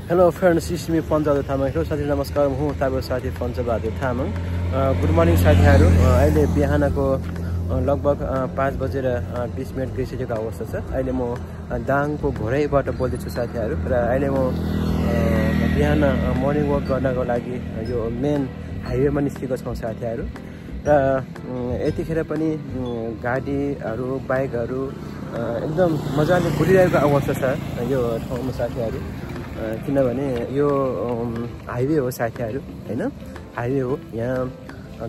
Hello friends, it's me Panchabahadur Tamang. Hello साथी, नमस्कार। म तपाईँको साथी पञ्चबहादुर तामाङ। गुड मर्निङ साथीहरू। अहिले बिहानको लगभग 5:20 गइसकेको अवस्था छ। अहिले म दाङको घोरैबाट बोल्दैछु साथीहरू। र अहिले म बिहान मर्निङ वक गर्नको लागि यो मेन हाइवेमा निस्केको छौँ साथीहरू। र यतिखेर पनि गाडीहरू बाइकहरू एकदम मजाले कुदिरहेको अवस्था छ यो ठाउँमा साथीहरू। किनभने यो हाइवे हो साथीहरू, होइन? हाइवे हो। यहाँ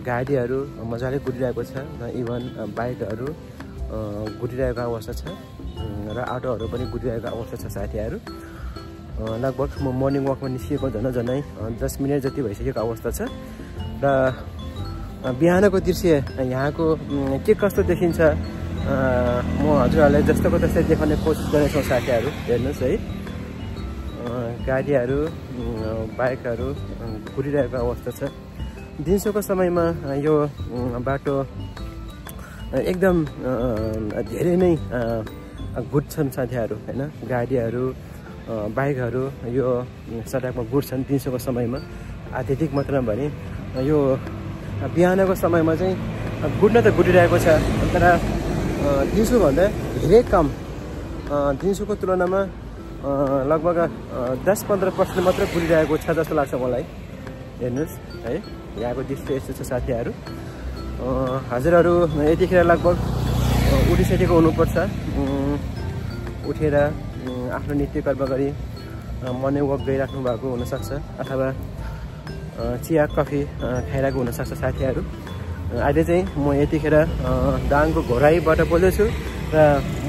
गाडीहरू मजाले कुदिरहेको छ, इभन बाइकहरू कुदिरहेको अवस्था छ र अटोहरू पनि कुदिरहेको अवस्था छ साथीहरू। लगभग म मर्निङ वकमा निस्किएको झन्डै 10 मिनट जति भइसकेको अवस्था छ। र बिहानको दृश्य यहाँको के कस्तो देखिन्छ म हजुरहरूलाई जस्तोको त्यस्तै देखाउने कोसिस गर्नेछौँ साथीहरू। हेर्नुहोस् है, गाडीहरू बाइकहरू कुदिरहेको अवस्था छ। दिउँसोको समयमा यो बाटो एकदम धेरै नै गुड्छन् साथीहरू, होइन? गाडीहरू बाइकहरू यो सडकमा गुड्छन् दिउँसोको समयमा, अत्यधिक मात्रामा भने यो बिहानको समयमा चाहिँ गुड्न त गुडिरहेको छ, तर दिउँसोभन्दा धेरै कम। दिउँसोको तुलनामा लगभग 10-15% मात्र कुदिरहेको छ जस्तो लाग्छ मलाई। हेर्नुहोस् है, यहाँको दृश्य यस्तो छ साथीहरू। हजुरहरू यतिखेर लगभग उठिसकेको हुनुपर्छ। उठेर आफ्नो नित्यकर्म गरी मर्निङ वक गइराख्नु भएको हुनसक्छ, अथवा चिया कफी खाइरहेको हुनसक्छ साथीहरू। अहिले चाहिँ म यतिखेर दाङको घोराईबाट बोल्दैछु र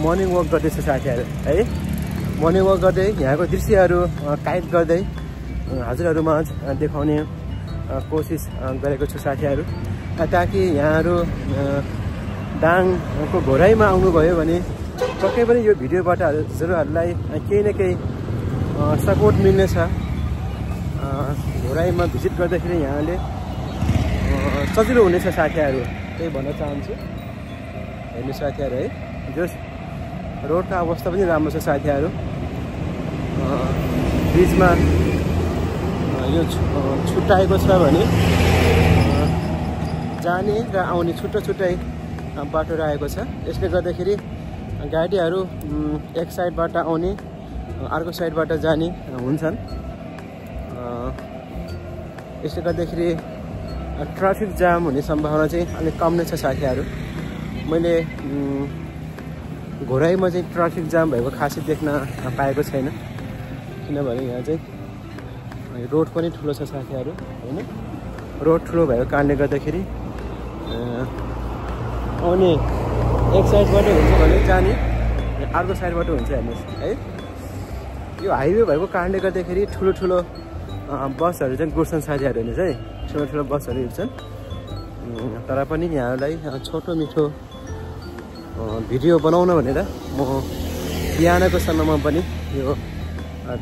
मर्निङ वक गर्दैछु साथीहरू है। मर्निङ वक गर्दै यहाँको दृश्यहरू काइट गर्दै हजुरहरूमा देखाउने कोसिस गरेको छु साथीहरू, ताकि यहाँहरू दाङको घोराईमा आउनुभयो भने पक्कै पनि यो भिडियोबाट हजुरहरूलाई केही न केही सपोर्ट मिल्नेछ। घोराईमा भिजिट गर्दाखेरि यहाँले सजिलो हुनेछ साथीहरू, त्यही भन्न चाहन्छु। हेर्नु साथीहरू है, जस रोडको अवस्था पनि राम्रो छ साथीहरू। बिचमा यो छुट्टाएको छ भने जाने र आउने छुट्टै बाटो रहेको छ। यसले गर्दाखेरि गाडीहरू एक साइडबाट आउने अर्को साइडबाट जाने हुन्छन्। यसले गर्दाखेरि ट्राफिक जाम हुने सम्भावना चाहिँ अलिक कम नै छ साथीहरू। मैले घोराईमा चाहिँ ट्राफिक जाम भएको खासै देख्न पाएको छैन, किनभने यहाँ चाहिँ रोड पनि ठुलो छ साथीहरू, होइन? रोड ठुलो भएको कारणले गर्दाखेरि आउने एक साइडबाट हुन्छ भने जाने अर्को साइडबाट हुन्छ। हेर्नुहोस् है, यो हाइवे भएको कारणले गर्दाखेरि ठुलो बसहरू चाहिँ गुड्छन् साथीहरू। हेर्नुहोस् है, ठुलो बसहरू हिँड्छन्। तर पनि यहाँलाई छोटो मिठो भिडियो बनाउन भनेर म बिहानको समयमा पनि यो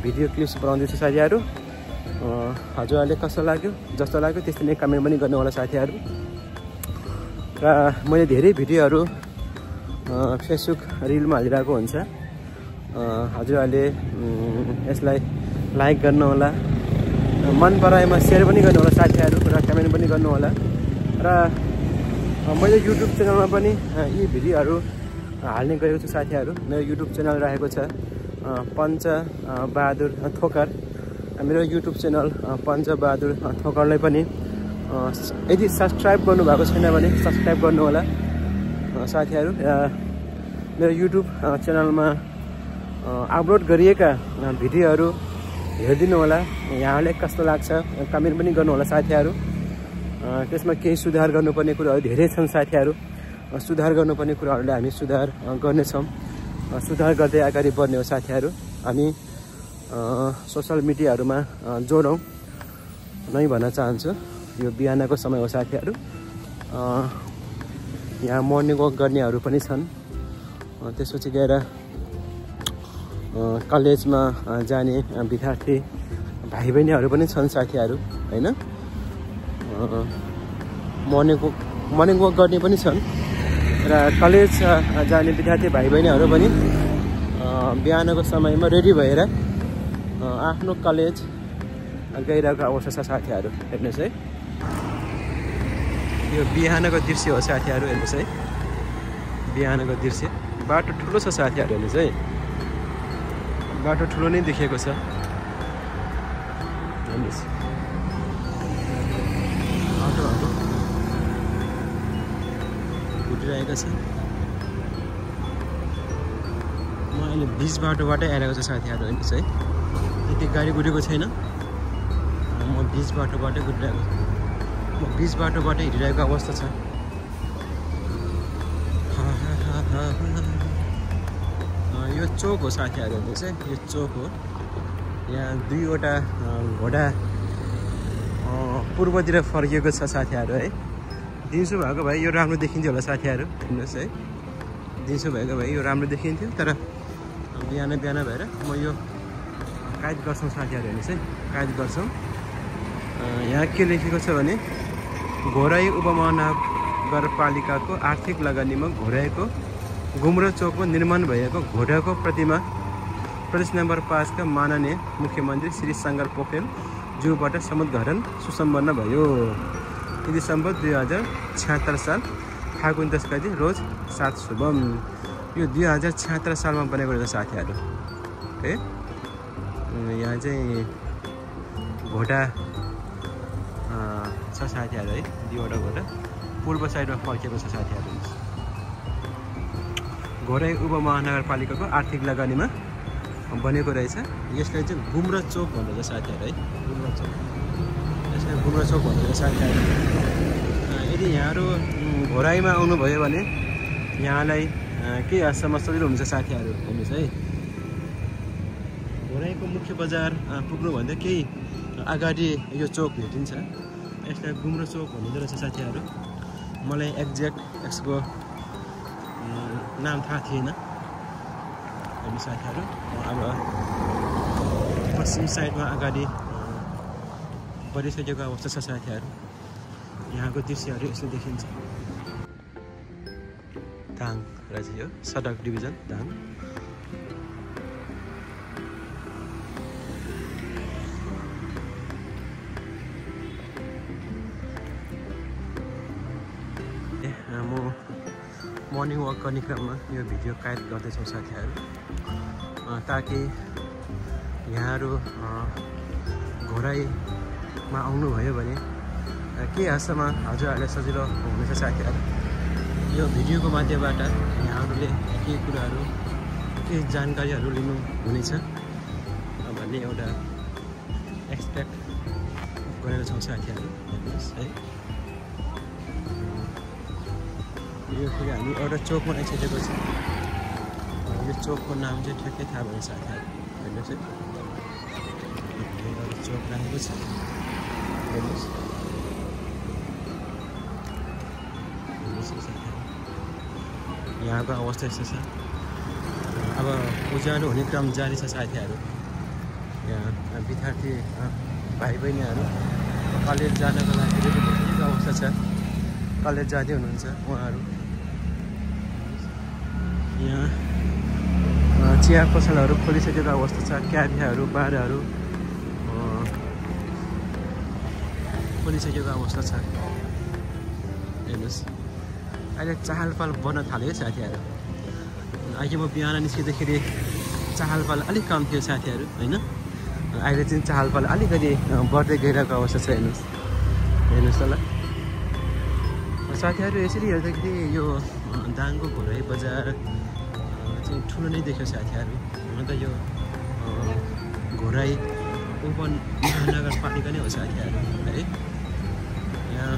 भिडियो क्लिप्स बनाउँदैछु साथीहरू। हजुरहरूले कस्तो लाग्यो, जस्तो लाग्यो त्यस्तै नै कमेन्ट पनि गर्नु होला साथीहरू। र मैले धेरै भिडियोहरू फेसबुक रिलमा हालिरहेको हुन्छ। हजुरहरूले यसलाई लाइक गर्नु होला, मन पराएमा सेयर पनि गर्नु होला साथीहरू, र कमेन्ट पनि गर्नु होला। र मैले युट्युब च्यानलमा पनि यी भिडियोहरू हाल्ने गरेको छु साथीहरू। मेरो युट्युब च्यानल रहेको छ पञ्चबहादुर थोकर। मेरो युट्युब च्यानल पञ्चबहादुर थोकरलाई पनि यदि सब्सक्राइब गर्नुभएको छैन भने सब्सक्राइब गर्नु होला साथीहरू। मेरो युट्युब च्यानलमा अपलोड गरिएका भिडियोहरू हेरिदिनु होला। यहाँले कस्तो लाग्छ कमेन्ट पनि गर्नु होला साथीहरू। त्यसमा केही सुधार गर्नुपर्ने कुराहरू धेरै छन् साथीहरू। सुधार गर्नुपर्ने कुराहरूलाई हामी सुधार गर्नेछौँ। सुधार गर्दै अगाडि बढ्ने हो साथीहरू। हामी सोसल मिडियाहरूमा जोडौँ नै भन्न चाहन्छु। यो बिहानको समय हो साथीहरू। यहाँ मर्निङ वक गर्नेहरू पनि छन्। त्यसपछि गएर कलेजमा जाने विद्यार्थी भाइ बहिनीहरू पनि छन् साथीहरू, होइन? मर्निङ वक गर्ने पनि छन् र कलेज जाने विद्यार्थी भाइ बहिनीहरू पनि बिहानको समयमा रेडी भएर आफ्नो कलेज गइरहेको अवस्था छ साथीहरू। हेर्नुहोस् है, यो बिहानको दृश्य हो साथीहरू। हेर्नुहोस् है, बिहानको दृश्य। बाटो ठुलो छ साथीहरू। हेर्नुहोस् है, बाटो ठुलो नै देखिएको छ। हेर्नुहोस्, बाटोहरू घुटिरहेको छ। म अहिले बिच बाटोबाटै आइरहेको छ साथीहरू। हेर्नुहोस् है, त्यति गाडी गुडेको छैन। म बिच बाटोबाटै गुडिरहेको छु। म बिच बाटोबाटै हिँडिरहेको अवस्था छ। यो चोक हो साथीहरू। हेर्नुहोस् है, यो चोक हो। यहाँ दुईवटा घोडा पूर्वतिर फर्किएको छ साथीहरू है। दिउँसो भएको भए यो राम्रो देखिन्थ्यो होला साथीहरू। हेर्नुहोस् है, दिउँसो भएको भए यो राम्रो देखिन्थ्यो, तर बिहान भएर म यो कैद गर्छौँ साथीहरू। हेर्नुहोस् है, कैद गर्छौँ। यहाँ के लेखेको छ भने घोराई उपमहानगरपालिकाको आर्थिक लगानीमा घोराईको गुम्रो चोकमा निर्माण भएको घोडाको प्रतिमा प्रदेश नम्बर 5 का माननीय मुख्यमन्त्री श्री शङ्कर पोखरेल ज्यूबाट समुद्घाटन सुसम्पन्न भयो। दिसम्बर 2076 साल फागुन 10 गते रोज 7 शुभम। यो 2076 सालमा बनेको रहेछ साथीहरू है। यहाँ चाहिँ घोडा छ साथीहरू है, दुईवटा घोडा पूर्व साइडमा फर्किएको छ साथीहरू। घोराई उपमहानगरपालिकाको आर्थिक लगानीमा बनेको रहेछ। यसलाई चाहिँ गुम्रो चोक भन्दछ साथीहरू है, गुम्रो चोक। यसलाई गुम्रो चोक भन्दछ साथीहरू। यदि यहाँहरू घोराईमा आउनुभयो भने यहाँलाई केही हदसम्म सजिलो हुन्छ साथीहरू। हेर्नुहोस् है, घोराईको मुख्य बजार पुग्नुभन्दा केही अगाडि यो चोक भेटिन्छ। यसलाई गुम्रो चोक भनिँदो रहेछ साथीहरू। मलाई एक्ज्याक्ट यसको नाम थाहा थिएन। हेर्नु साथीहरू, अब पश्चिम साइडमा अगाडि बढिसकेको अवस्था छ साथीहरू। यहाँको दृश्यहरू यसो देखिन्छ। दाङ रहेछ यो सडक डिभिजन दाङ। म मर्निङ वक गर्ने क्रममा यो भिडियो कैद गर्दैछौँ साथीहरू, ताकि यहाँहरू घोराईमा आउनुभयो भने के हदसम्म हजुरहरूलाई सजिलो हुनेछ साथीहरू। यो भिडियोको माध्यमबाट यहाँहरूले केही कुराहरू, केही जानकारीहरू लिनु हुनेछ भन्ने एउटा एक्सपेक्ट गरेका छौँ साथीहरू। हेर्नुहोस् है, यो फेरि हामी एउटा चोकमा आइसकेको छ। यो चोकको नाम चाहिँ ठ्याक्कै थाहा भयो साथीहरू। हेर्नुहोस् है, एउटा चोक राखेको छ। हेर्नुहोस् साथीहरू, यहाँको अवस्था यस्तो छ। अब उज्यालो हुने क्रम जारी छ साथीहरू। यहाँ विद्यार्थी भाइ बहिनीहरू कलेज जानको लागि रेडी भइसकेको अवस्था छ। कलेज जाँदै हुनुहुन्छ उहाँहरू। यहाँ चिया पसलहरू खोलिसकेको अवस्था छ। क्याफेहरू, बारहरू खोलिसकेको अवस्था छ। हेर्नुहोस्, अहिले चहल पहल बढ्न थाल्यो है साथीहरू। अहिले म बिहान निस्किँदाखेरि चहल पहल अलिक कम थियो साथीहरू होइन। अहिले चाहिँ चहल पहल अलिकति बढ्दै गइरहेको अवस्था छ। हेर्नुहोस् त ल साथीहरू। यसरी हेर्दाखेरि यो दाङको घोराई बजार चाहिँ ठुलो नै देख्यो साथीहरू। हुन त यो घोराई उपमहानगरपालिका नै हो साथीहरू है। यहाँ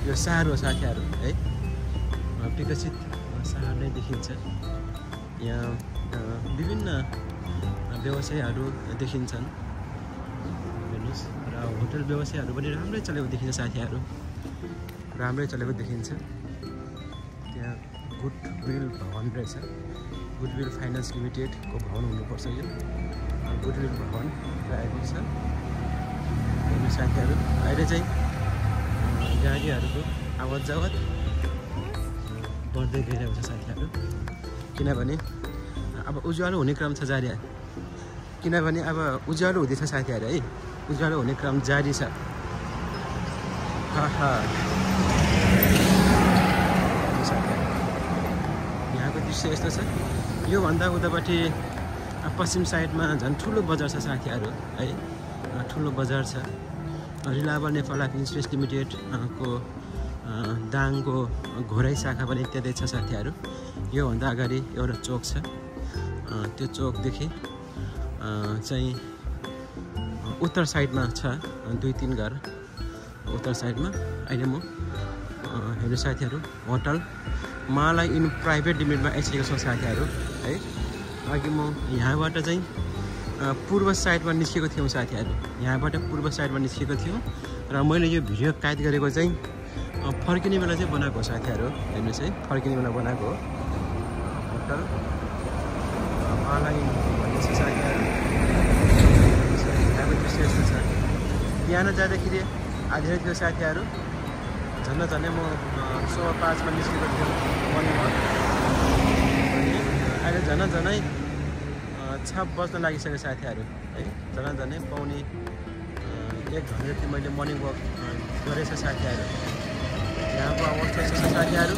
यो सहर हो साथीहरू है, विकसित सहर नै देखिन्छ। यहाँ विभिन्न व्यवसायहरू देखिन्छन्। हेर्नुहोस्, र होटल व्यवसायहरू पनि राम्रै चलेको देखिन्छ साथीहरू, राम्रै चलेको देखिन्छ। त्यहाँ गुडविल भवन रहेछ। गुडविल फाइनेन्स लिमिटेडको भवन हुनुपर्छ यो। गुडविल भवन रहेको छ। हेर्नु साथीहरू, अहिले चाहिँ गाडीहरूको आवत जावत बढ्दै गइरहेको छ साथीहरू। किनभने अब उज्यालो हुने क्रम छ जारी, किनभने अब उज्यालो हुँदैछ साथीहरू है, उज्यालो हुने क्रम जारी छ। यहाँको दृश्य यस्तो छ। योभन्दा उतापट्टि पश्चिम साइडमा झन् ठुलो बजार छ साथीहरू है, ठुलो बजार छ। Reliable Nepal life insurance limited को दाङको घोराई शाखा पनि इत्यादि छ साथीहरू। योभन्दा अगाडि एउटा चोक छ, त्यो चोकदेखि चाहिँ उत्तर साइडमा छ 2-3 घर उत्तर साइडमा। अहिले म हेर्नु साथीहरू होटल माला इन प्राइभेट लिमिटमा आइसकेको छौँ साथीहरू है। अघि म यहाँबाट चाहिँ पूर्व साइडमा निस्केको थियौँ साथीहरू, यहाँबाट पूर्व साइडमा निस्केको थियौँ र मैले यो भिडियो कैद गरेको चाहिँ फर्किने बेला चाहिँ बनाएको हो साथीहरू। हेर्नुहोस् है, फर्किने बेला बनाएको हो। होटल माला इन भन्ने छ साथीहरू। यहाँको दृश्य यस्तो छ। बिहान जाँदाखेरि आधेर थियो साथीहरू, झन्डै म 5:15 निस्केको थियो मर्निङमा। अहिले झन्डै 6 बज्न लागिसक्यो साथीहरू है। झन्डै पाउने 1 घन्टा जति मैले मर्निङ वक गरेछ साथीहरू। यहाँको अवस्था यस्तो छ साथीहरू।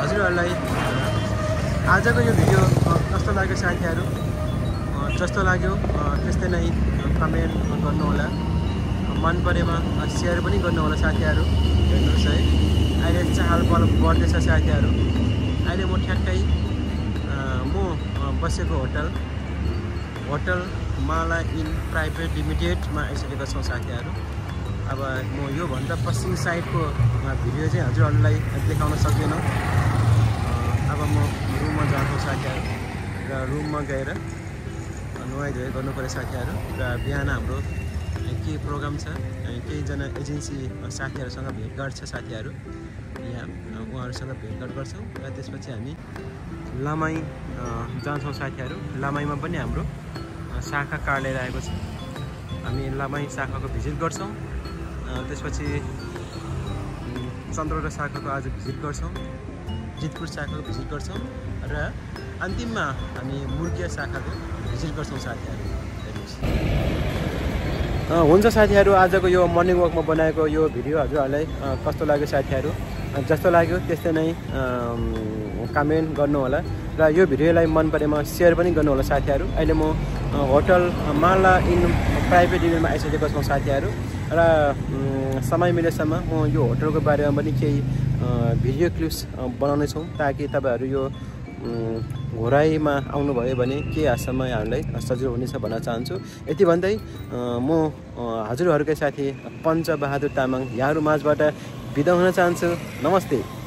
हजुरहरूलाई आजको यो भिडियो कस्तो लाग्यो साथीहरू? जस्तो लाग्यो त्यस्तै नै कमेन्ट गर्नुहोला, मन परेमा सेयर पनि गर्नुहोला साथीहरू। हेर्नुहोस् है, अहिले चहल पहल बढ्दैछ साथीहरू। अहिले म ठ्याक्कै म बसेको होटल माला इन प्राइभेट लिमिटेडमा आइसकेका छौँ साथीहरू। अब म योभन्दा पश्चिम साइडको भिडियो चाहिँ हजुरहरूलाई देखाउन सक्दिनँ। अब म रुममा जान्छु साथीहरू र रुममा गएर नुहाइधुवाइ गर्नुपऱ्यो साथीहरू। र बिहान हाम्रो केही प्रोग्राम छ, केहीजना एजेन्सी साथीहरूसँग भेटघाट छ साथीहरू। यहाँ उहाँहरूसँग भेटघाट गर्छौँ र त्यसपछि हामी लामाई जान्छौँ साथीहरू। लामाईमा पनि हाम्रो शाखा कार्यालय आएको छ, हामी लामाई शाखाको भिजिट गर्छौँ। त्यसपछि चन्द्रवटा शाखाको आज भिजिट गर्छौँ, जितपुर शाखाको भिजिट गर्छौँ र अन्तिममा हामी मुर्गिया शाखाको भिजिट गर्छौँ साथीहरू। हुन्छ साथीहरू, आजको यो मर्निङ वकमा बनाएको यो भिडियो हजुरहरूलाई कस्तो लाग्यो साथीहरू? जस्तो लाग्यो त्यस्तै नै कमेन्ट गर्नुहोला र यो भिडियोलाई मन परेमा सेयर पनि गर्नुहोला साथीहरू। अहिले म होटल माला इन प्राइभेट लिमिटमा आइसकेको छौँ साथीहरू र समय मिलेसम्म म यो होटलको बारेमा पनि केही भिडियो क्लिप्स बनाउने छौँ, ताकि तपाईँहरू यो घोराईमा आउनुभयो भने केही हदसम्म यहाँहरूलाई सजिलो हुनेछ भन्न चाहन्छु। यति भन्दै म हजुरहरूकै साथी पञ्चबहादुर तामाङ यहाँहरू माझबाट बिदा हुन चाहन्छु। नमस्ते।